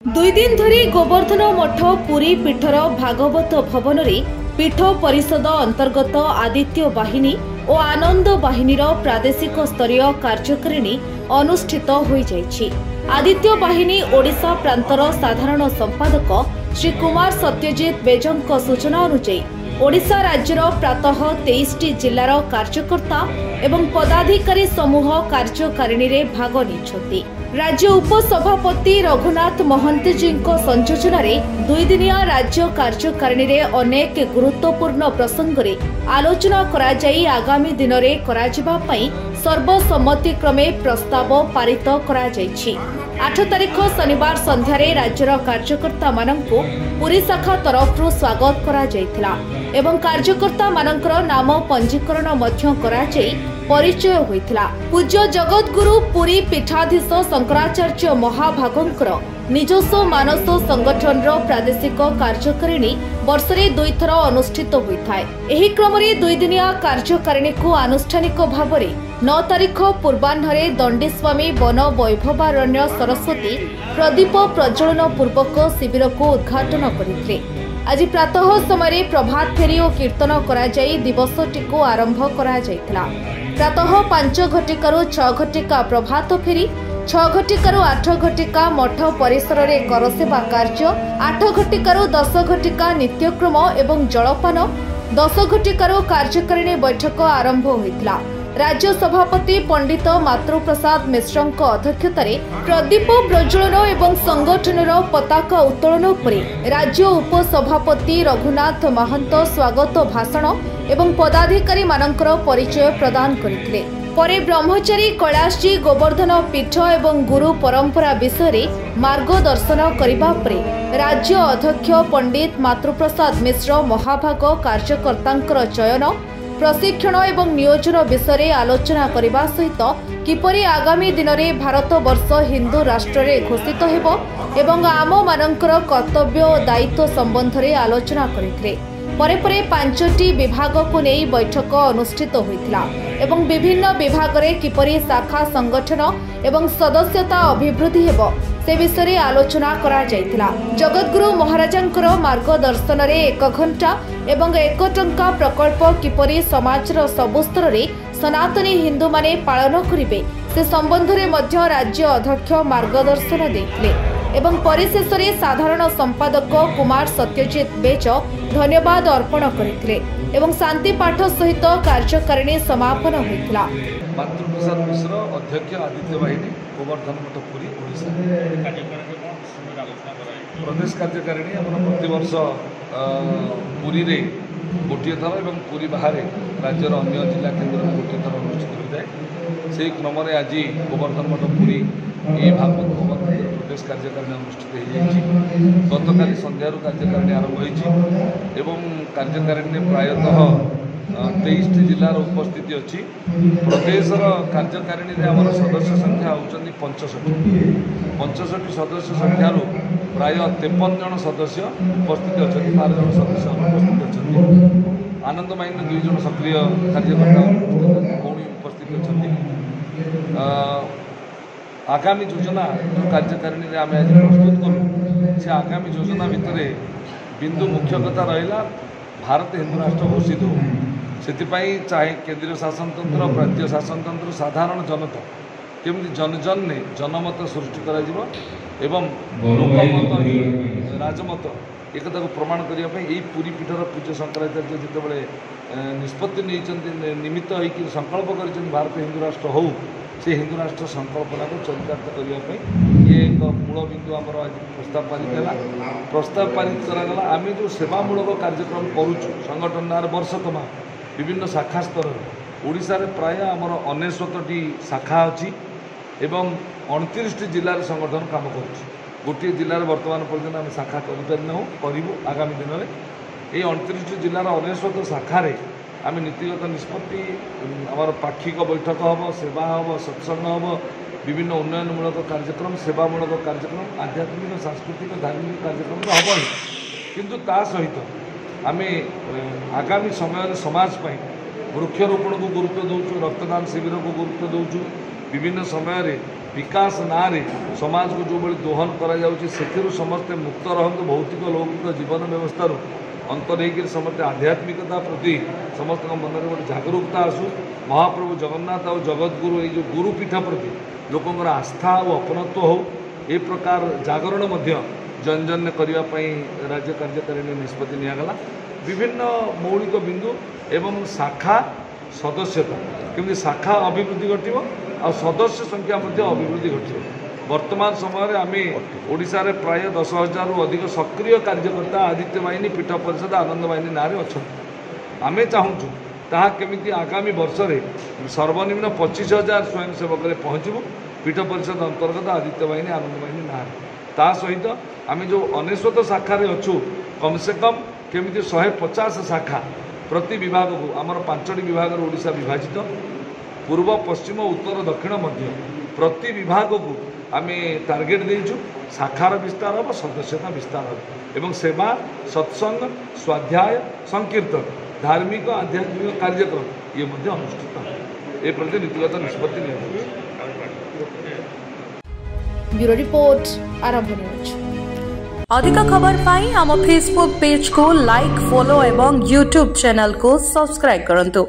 दुई दिन धरी गोवर्धन मठ पुरी पीठर भागवत भवन में पीठ परिषद अंतर्गत आदित्य बाहिनी और आनंद बाहिनी प्रादेशिक स्तरीय कार्यकारिणी अनुष्ठित हो जाइछि। आदित्य बाहिनी ओडिशा प्रांतर साधारण संपादक श्री कुमार सत्यजित बेजंक सूचना अनुसार ओडिशा राज्यर प्रातः 23टी जिलार कार्यकर्ता एवं पदाधिकारी समूह कार्यकारिणी रे भाग निछथि। राज्य उपसभापति रघुनाथ महंती संयोजन में दुईदिनिया राज्य कार्यकारिणी रे अनेक गुरुत्वपूर्ण प्रसंग रे आलोचना करा जाई आगामी दिन में कराजिबा पई सर्वसम्मतिक्रमे प्रस्ताव पारित करा जाइछि। 8 तारिख शनिवार संध्यारे राज्यर कार्यकर्ता मानंकु पुरी शाखा तरफ स्वागत करा जाइथिला एवं कार्यकर्ता मानकर नाम पंजीकरण मध्य करा जाई परिचय होइथिला। पूज्य जगतगुरु पुरी पीठाधीश शंकराचार्य महाभागंकर निजस्व मानस संगठन प्रादेशिक कार्यकारिणी वर्षरे 2 थर अनुष्ठित होइथाय। एही क्रम रे 2 दिनिया कार्यकारिणी को आनुष्ठानिक भाव में 9 तारिख पूर्वाह्न दंडीस्वामी वन वैभवारण्य सरस्वती प्रदीप प्रज्वलन पूर्वक शिविर को उद्घाटन करथिले। आज प्रातः समय प्रभात फेरी और कीर्तन करा जाई दिवसटी को आरंभ करा जाइथिला। प्रातः 5 घटिकारु 6 घटिका प्रभात फेरी, 6 घटिकारु 8 घटिका मठ परिसर में करसेवा कार्य, 8 घटिकारु 10 घटिका नित्यक्रम एवं जलपान, 10 घटिकारु कार्यकारिणी बैठक आरंभ होइथिला। राज्य सभापति पंडित मातृप्रसाद मिश्रଙ୍କ अध्यक्षतारे प्रदीप प्रज्वलन एवं संगठनर पताका उत्तोलन पर राज्य उपसभापति रघुनाथ महंत स्वागत भाषण एवं पदाधिकारी मानकर परिचय प्रदान करथिले। परे ब्रह्मचारी कैलाशजी गोवर्धन पीठ एवं गुरु परंपरा विषय मार्गदर्शन करबा परे राज्य अध्यक्ष पंडित मातृप्रसाद मिश्र महाभाग कार्यकर्तांकर चयन प्रशिक्षण एवं नियोजन विषय आलोचना करने सहित किपरि आगामी दिन में भारत वर्ष हिंदू राष्ट्र रे घोषित हेबो एवं आम मानकर कर्तव्य और दायित्व संबंध में आलोचना करथिले। परे परे 5टी विभाग को नहीं बैठक अनुष्ठित होइथिला एवं विभिन्न विभाग रे किपरि शाखा संगठन एवं सदस्यता अभिवृद्धि हेबो से विषय आलोचना करा जाइथिला। जगतगुरु महाराजंकर मार्गदर्शन रे 1 घंटा एवं 1 टंका प्रकल्प किपरि समाजर सबु स्तर रे सनातनी हिंदू माने पालन करिवे से संबंध रे मध्य राज्य अध्यक्ष मार्गदर्शन देथिले एवं परिशेष रे साधारण संपादक कुमार सत्यजित बेज धन्यवाद अर्पण करथिले एवं शांति पाठ सहित कार्यकारिणी समापन होइथिला। मातृप्रसाद मिश्र अध्यक्ष आदित्य बाहिनी गोवर्धन मठ पुरी ओडिशा प्रदेश कार्यकारिणी प्रतिवर्ष पुरी रे गोटे थर और पुरी बाहर राज्यर अन्य जिला केन्द्र में गोटे थर अनुष्ठित होता है। से क्रम आज गोवर्धन मठ पुरी ये भागवत भवन प्रदेश कार्यकारिणी अनुष्ठित हो गतकाली संध्यार कार्यकारिणी आरंभ हो कार्यकारिणी प्रायतः 23टी जिलार उपस्थिति अच्छी। प्रदेशर कार्यकारिणी आम सदस्य संख्या होती 65 सदस्य संख्यार प्राय 53 जन सदस्य उपस्थित अच्छा, 12 जन सदस्य अनुपस्थित अच्छा। आनंद बाहिनी 2 जन सक्रिय कार्यकर्ता उपस्थित अच्छा। आगामी योजना जो कार्यकारिणी आम आज प्रस्तुत करूँ से आगामी योजना भितर बिंदु मुख्य कथा रहा भारत हिंदू राष्ट्र घोषित हो से चाहे केंद्रीय शासन तंत्र प्रांतीय शासन तंत्र साधारण जनता केमती जनजन ने जनमत सृष्टि कर लोकमत राजमत एक प्रमाण करने पुरी पीठर पूज्य शंकराचार्य जितेबाला निष्पत्ति निमित्त होकर संकल्प कर भारत हिंदू राष्ट्र हो से हिंदू राष्ट्र संकल्पना को चरितार्थ करने ये एक मूल बिंदु आमर आज प्रस्ताव पारित है। प्रस्ताव पारित करागला आम जो सेवामूलक कार्यक्रम करुचु संगठन वर्ष तमा विभिन्न शाखा स्तर ओडिशा रे प्राय आमर 69टी शाखा अच्छी एवं 29टी जिलार संगठन काम करुच्ची। गोटे जिलार वर्तमान पर्यटन आम शाखा करूँ आगामी दिन में ये 29टी जिलार 69 शाखार आम नीतिगत निष्पत्ति आमर पाक्षिक बैठक हम सेवा हम सत्संग हम विभिन्न उन्नयनमूलक कार्यक्रम सेवामूलक कार्यक्रम आध्यात्मिक सांस्कृतिक धार्मिक कार्यक्रम हम किंतु ता सहित आम आगामी समय समाज वृक्षरोपण को गुरुत्व दौचु रक्तदान शिविर को गुरुत्व दौचु विभिन्न समय विकास ना रे समाज को जो भाई दोहन कर समस्ते मुक्त रहतु भौतिक लौकिक जीवन व्यवस्था अंतर होकर समस्ते आध्यात्मिकता प्रति समस्त मन में गोटे जागरूकता आसू महाप्रभु जगन्नाथ और जगतगुरु ये जो गुरुपीठ प्रति लोकंर आस्था और अपनत्व हो ए प्रकार जागरण जन करने राज्य कार्यकारिणी निष्पत्ति निगला विभिन्न मौलिक बिंदु एवं शाखा सदस्यता केमती शाखा अभिवृद्धि घटो आ सदस्य संख्या अभिवृद्धि घटो वर्तमान समय आम ओडिशा रे प्राय 10,000 रु अधिक सक्रिय कार्यकर्ता आदित्य वाहिनी पीठ परिषद आनंद वाहिनी ना अच्छा आम चाहूँ ताहा केमिति आगामी वर्ष रे सर्वनिम्न 25,000 स्वयंसेवक पहुँचू पीठ परिषद अंतर्गत आदित्य वाहिनी आनंद वाहिनी ना ता सहित आम जो 99 शाखा अच्छु कम से कम केमिति 150 शाखा प्रति विभाग को आमर 5टी विभाग ओडिशा विभाजित पूर्व पश्चिम उत्तर दक्षिण मध्य प्रति विभाग को आम टार्गेट देचु शाखार विस्तार हम सदस्यता विस्तार हम एवं सेवा सत्संग स्वाध्याय संकीर्तन धार्मिक आध्यात्मिक कार्यक्रम ये अनुष्ठित हो प्रति नीतिगत निष्पत्ति लिया। ब्यूरो रिपोर्ट आरंभ न्यूज। अधिक खबर पाई आम फेसबुक पेज को लाइक फॉलो एवं यूट्यूब चैनल को सब्सक्राइब करंतु।